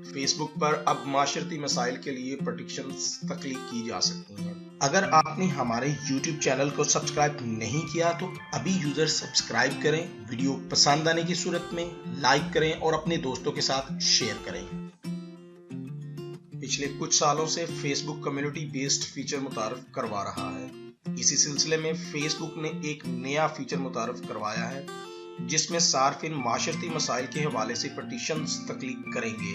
Face book पर अब माशरती मसाइल के लिए पटिशन्स तख्लीक की जा सकती हैं। अगर आपने हमारे YouTube चैनल को सब्सक्राइब नहीं किया तो अभी यूजर सब्सक्राइब करें, वीडियो पसंद आने की सूरत में लाइक करें और अपने दोस्तों के साथ शेयर करें। पिछले कुछ सालों से फेसबुक कम्युनिटी बेस्ड फीचर मुतारफ करवा रहा है। इसी सिलसिले में फेसबुक ने एक नया फीचर मुतारफ करवाया है जिसमें सार्फिन माशरती मसाइल के हवाले से पटिशन्स तख्लीक करेंगे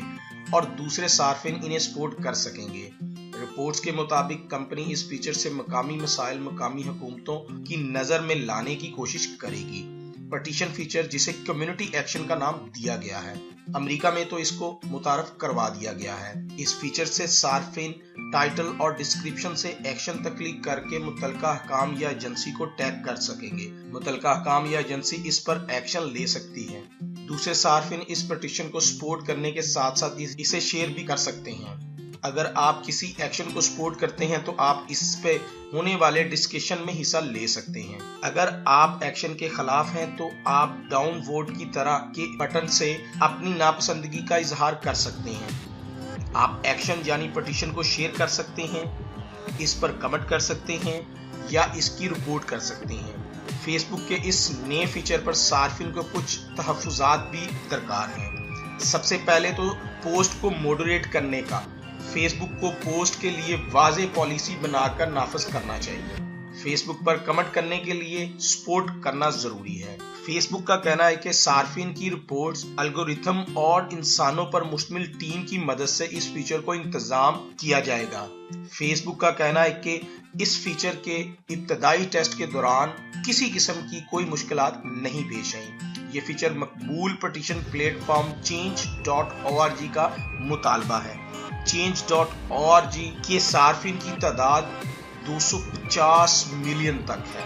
और दूसरे सार्फिन इन्हें सपोर्ट कर सकेंगे। रिपोर्ट्स के मुताबिक कंपनी इस फीचर से मकामी मसाइल मकामी हुकूमतों की नजर में लाने की कोशिश करेगी। पटिशन फीचर जिसे कम्युनिटी एक्शन का नाम दिया गया है, अमेरिका में तो इसको मुतारफ करवा दिया गया है। इस फीचर से सार्फिन टाइटल और डिस्क्रिप्शन से एक्शन तख्लीक करके मुतलका हकाम या एजेंसी को टैग कर सकेंगे। मुतलका हकाम या एजेंसी इस पर एक्शन ले सकती है। दूसरे सार्फिन इस पटिशन को सपोर्ट करने के साथ साथ इसे शेयर भी कर सकते हैं। अगर आप किसी एक्शन को सपोर्ट करते हैं तो आप इस पे होने वाले डिस्कशन में हिस्सा ले सकते हैं। अगर आप एक्शन के खिलाफ हैं तो आप डाउन वोट की तरह के बटन से अपनी नापसंदगी का इजहार कर सकते हैं। आप एक्शन यानी पटिशन को शेयर कर सकते हैं, इस पर कमेंट कर सकते हैं या इसकी रिपोर्ट कर सकते हैं। फेसबुक के इस नए फीचर पर सार्फिन को कुछ तहफ़्फ़ुज़ात भी दरकार हैं। सबसे पहले तो पोस्ट को मॉडरेट करने का। फेसबुक को पोस्ट के लिए वाज़ेह पॉलिसी बनाकर नाफिज करना चाहिए। फेसबुक पर कमेंट करने के लिए सपोर्ट करना जरूरी है। फेसबुक का कहना है कि सार्फिन की रिपोर्ट्स, एल्गोरिथम और इंसानों पर मुश्तमिल टीम की मदद से इस फीचर को इंतजाम किया जाएगा। फेसबुक का कहना है कि इस फीचर के इब्तदाई टेस्ट के दौरान किसी किस्म की कोई मुश्किलात नहीं पेश आई। ये फीचर मकबूल पटिशन प्लेटफॉर्म change.org का मुतालबा है। change.org के सार्फिन की तादाद 250 मिलियन तक है।